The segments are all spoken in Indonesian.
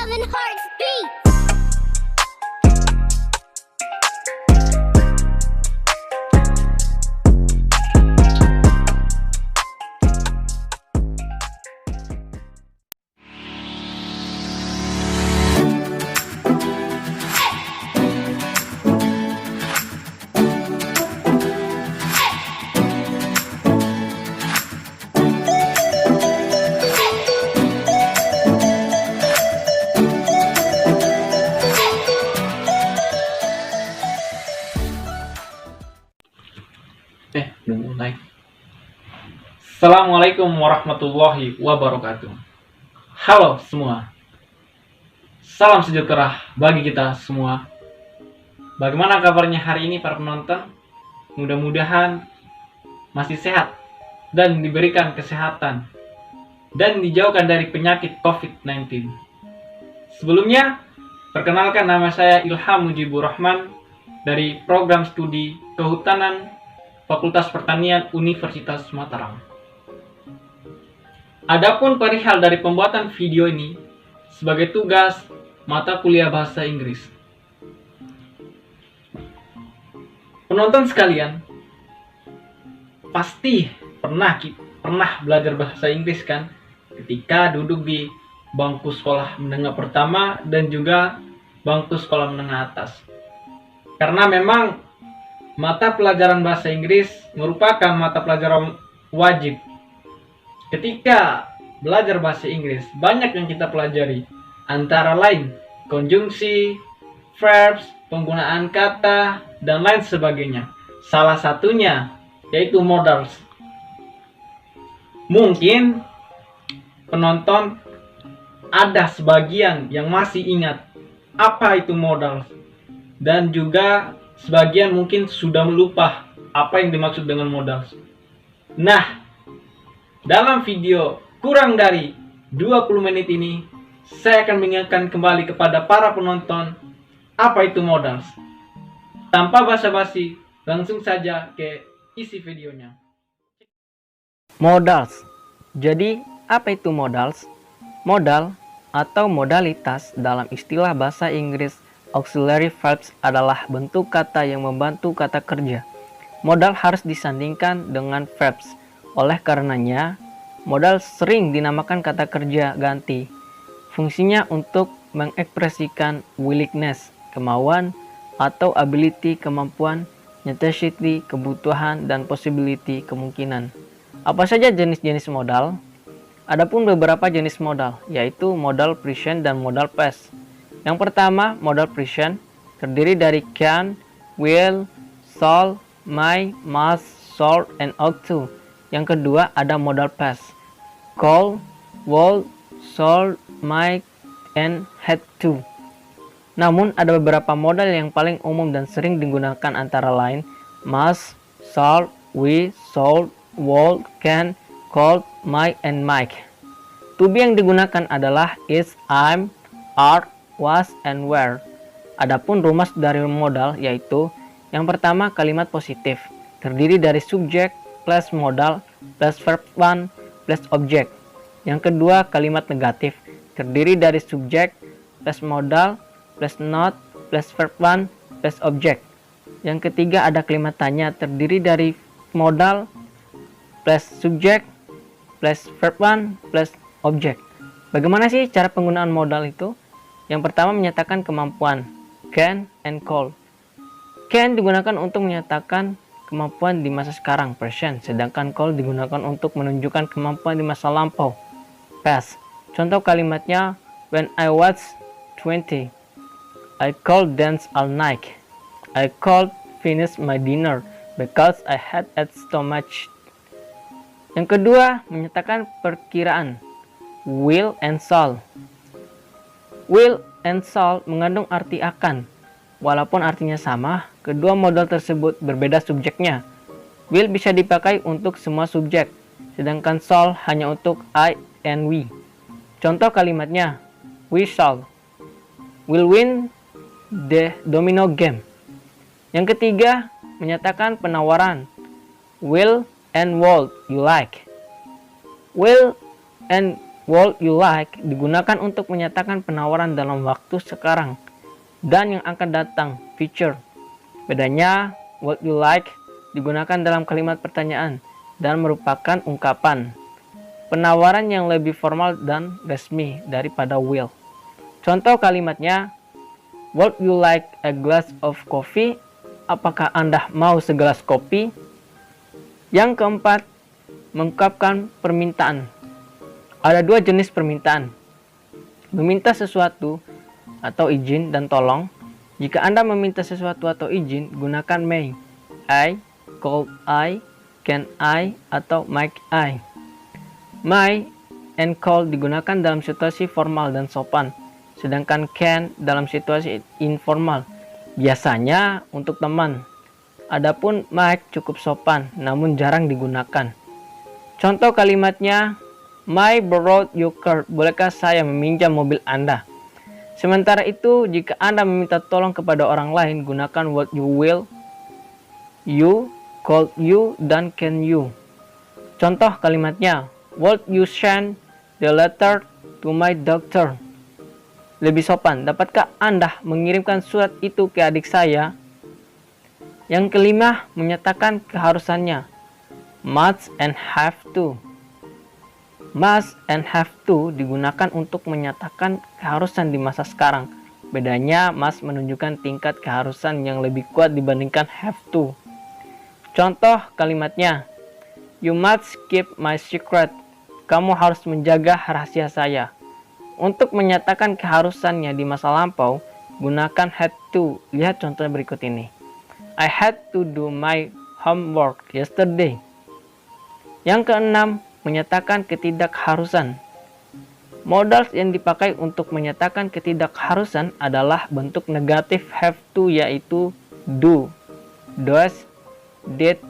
Kevin Hart's beat. Belum mulai. Assalamualaikum warahmatullahi wabarakatuh. Halo semua. Salam sejahtera bagi kita semua. Bagaimana kabarnya hari ini para penonton? Mudah-mudahan masih sehat dan diberikan kesehatan dan dijauhkan dari penyakit COVID-19. Sebelumnya, perkenalkan nama saya Ilham Mujibur Rahman dari program studi Kehutanan Fakultas Pertanian Universitas Mataram. Adapun perihal dari pembuatan video ini sebagai tugas mata kuliah bahasa Inggris. Penonton sekalian, pasti pernah belajar bahasa Inggris kan ketika duduk di bangku sekolah menengah pertama dan juga bangku sekolah menengah atas. Karena memang mata pelajaran bahasa Inggris merupakan mata pelajaran wajib. Ketika belajar bahasa Inggris, banyak yang kita pelajari, antara lain konjungsi, verbs, penggunaan kata, dan lain sebagainya. Salah satunya yaitu modals. Mungkin penonton ada sebagian yang masih ingat apa itu modals, dan juga sebagian mungkin sudah lupa apa yang dimaksud dengan modal. Nah, dalam video kurang dari 20 menit ini, saya akan mengingatkan kembali kepada para penonton apa itu modal. Tanpa basa-basi, langsung saja ke isi videonya. Modals. Jadi, apa itu modals? Modal atau modalitas dalam istilah bahasa Inggris auxiliary verbs adalah bentuk kata yang membantu kata kerja. Modal harus disandingkan dengan verbs. Oleh karenanya, modal sering dinamakan kata kerja ganti. Fungsinya untuk mengekspresikan willingness, kemauan, atau ability, kemampuan, necessity, kebutuhan, dan possibility, kemungkinan. Apa saja jenis-jenis modal? Adapun beberapa jenis modal, yaitu modal present dan modal past. Yang pertama, modal present terdiri dari can, will, shall, may, must, should, and ought to. Yang kedua ada modal past, call, would, should, might, and had to. Namun ada beberapa modal yang paling umum dan sering digunakan antara lain must, shall, we, should, would, can, could, might, and might. To be yang digunakan adalah is, I'm, are, was, and were. Adapun rumus dari modal yaitu yang pertama kalimat positif terdiri dari subjek plus modal plus verb 1 plus objek. Yang kedua kalimat negatif terdiri dari subjek plus modal plus not plus verb 1 plus objek. Yang ketiga ada kalimat tanya terdiri dari modal plus subjek plus verb 1 plus objek. Bagaimana sih cara penggunaan modal itu? Yang pertama menyatakan kemampuan, can and call. Can digunakan untuk menyatakan kemampuan di masa sekarang, present, sedangkan call digunakan untuk menunjukkan kemampuan di masa lampau, past. Contoh kalimatnya, when I was 20, I could dance all night. I could finish my dinner because I had ate so much. Yang kedua, menyatakan perkiraan, will and shall. Will and shall mengandung arti akan. Walaupun artinya sama, kedua modal tersebut berbeda subjeknya. Will bisa dipakai untuk semua subjek, sedangkan shall hanya untuk I and we. Contoh kalimatnya, we shall will win the domino game. Yang ketiga, menyatakan penawaran, will and would you like. Will and Would you like digunakan untuk menyatakan penawaran dalam waktu sekarang dan yang akan datang, future. Bedanya, would you like digunakan dalam kalimat pertanyaan dan merupakan ungkapan penawaran yang lebih formal dan resmi daripada will. Contoh kalimatnya, would you like a glass of coffee? Apakah Anda mau segelas kopi? Yang keempat, mengungkapkan permintaan. Ada dua jenis permintaan. Meminta sesuatu atau izin dan tolong. Jika Anda meminta sesuatu atau izin, gunakan may. I, could I, can I, atau might I. May and could digunakan dalam situasi formal dan sopan, sedangkan can dalam situasi informal, biasanya untuk teman. Adapun might cukup sopan, namun jarang digunakan. Contoh kalimatnya, may borrow your car, bolehkah saya meminjam mobil Anda? Sementara itu, jika Anda meminta tolong kepada orang lain, gunakan would you, will you, could you, dan can you. Contoh kalimatnya, would you send the letter to my doctor? Lebih sopan, dapatkah Anda mengirimkan surat itu ke adik saya? Yang kelima, menyatakan keharusannya. Must and have to. Must and have to digunakan untuk menyatakan keharusan di masa sekarang. Bedanya, must menunjukkan tingkat keharusan yang lebih kuat dibandingkan have to. Contoh kalimatnya, you must keep my secret. Kamu harus menjaga rahasia saya. Untuk menyatakan keharusannya di masa lampau, gunakan had to. Lihat contoh berikut ini. I had to do my homework yesterday. Yang keenam, menyatakan ketidakharusan. Modals yang dipakai untuk menyatakan ketidakharusan adalah bentuk negatif have to, yaitu do, does, did,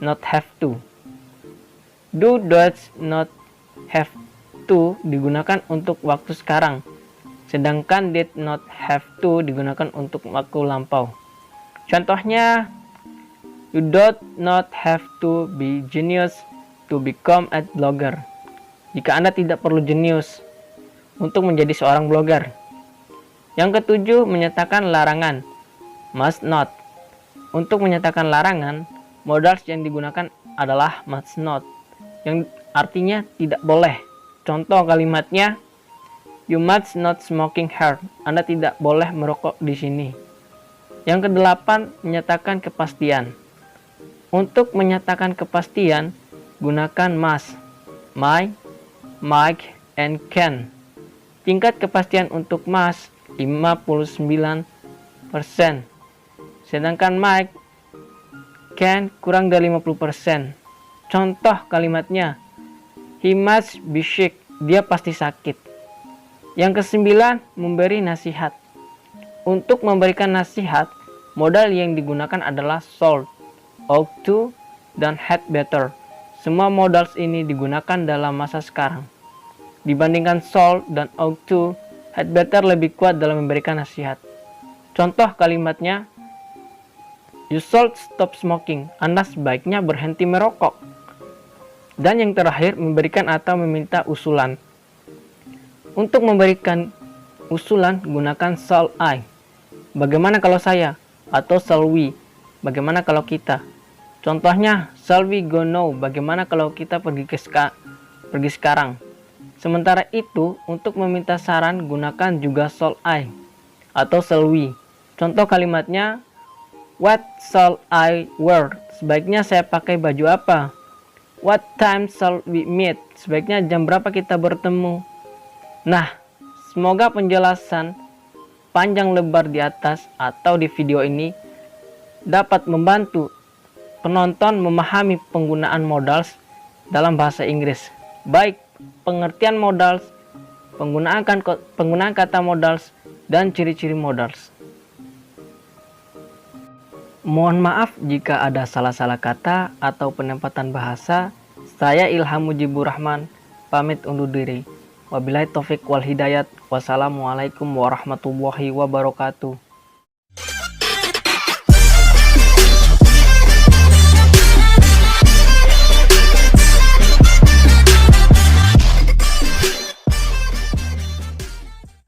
not have to. Do, does, not have to digunakan untuk waktu sekarang, sedangkan did not have to digunakan untuk waktu lampau. Contohnya, you do not have to be genius to become a blogger. Jika Anda tidak perlu jenius untuk menjadi seorang blogger. Yang ketujuh, menyatakan larangan. Must not. Untuk menyatakan larangan, modals yang digunakan adalah must not, yang artinya tidak boleh. Contoh kalimatnya, you must not smoking here. Anda tidak boleh merokok di sini. Yang kedelapan, menyatakan kepastian. Untuk menyatakan kepastian, gunakan must, might, and can. Tingkat kepastian untuk must 59%, sedangkan might, can kurang dari 50%. Contoh kalimatnya, he must be sick, dia pasti sakit. Yang kesembilan, memberi nasihat. Untuk memberikan nasihat, modal yang digunakan adalah should, ought to, dan had better. Semua modals ini digunakan dalam masa sekarang. Dibandingkan should dan ought to, had better lebih kuat dalam memberikan nasihat. Contoh kalimatnya, you should stop smoking. Anda sebaiknya berhenti merokok. Dan yang terakhir, memberikan atau meminta usulan. Untuk memberikan usulan, gunakan shall I. Bagaimana kalau saya? Atau shall we? Bagaimana kalau kita? Contohnya, shall we go now? Bagaimana kalau kita pergi sekarang? Sementara itu, untuk meminta saran, gunakan juga shall I atau shall we. Contoh kalimatnya, what shall I wear? Sebaiknya saya pakai baju apa? What time shall we meet? Sebaiknya jam berapa kita bertemu? Nah, semoga penjelasan panjang lebar di atas atau di video ini dapat membantu penonton memahami penggunaan modals dalam bahasa Inggris. Baik pengertian modals, penggunaan kata modals, dan ciri-ciri modals. Mohon maaf jika ada salah-salah kata atau penempatan bahasa. Saya Ilham Mujibur Rahman, pamit undur diri. Wabillahi taufik wal hidayat. Wassalamualaikum warahmatullahi wabarakatuh.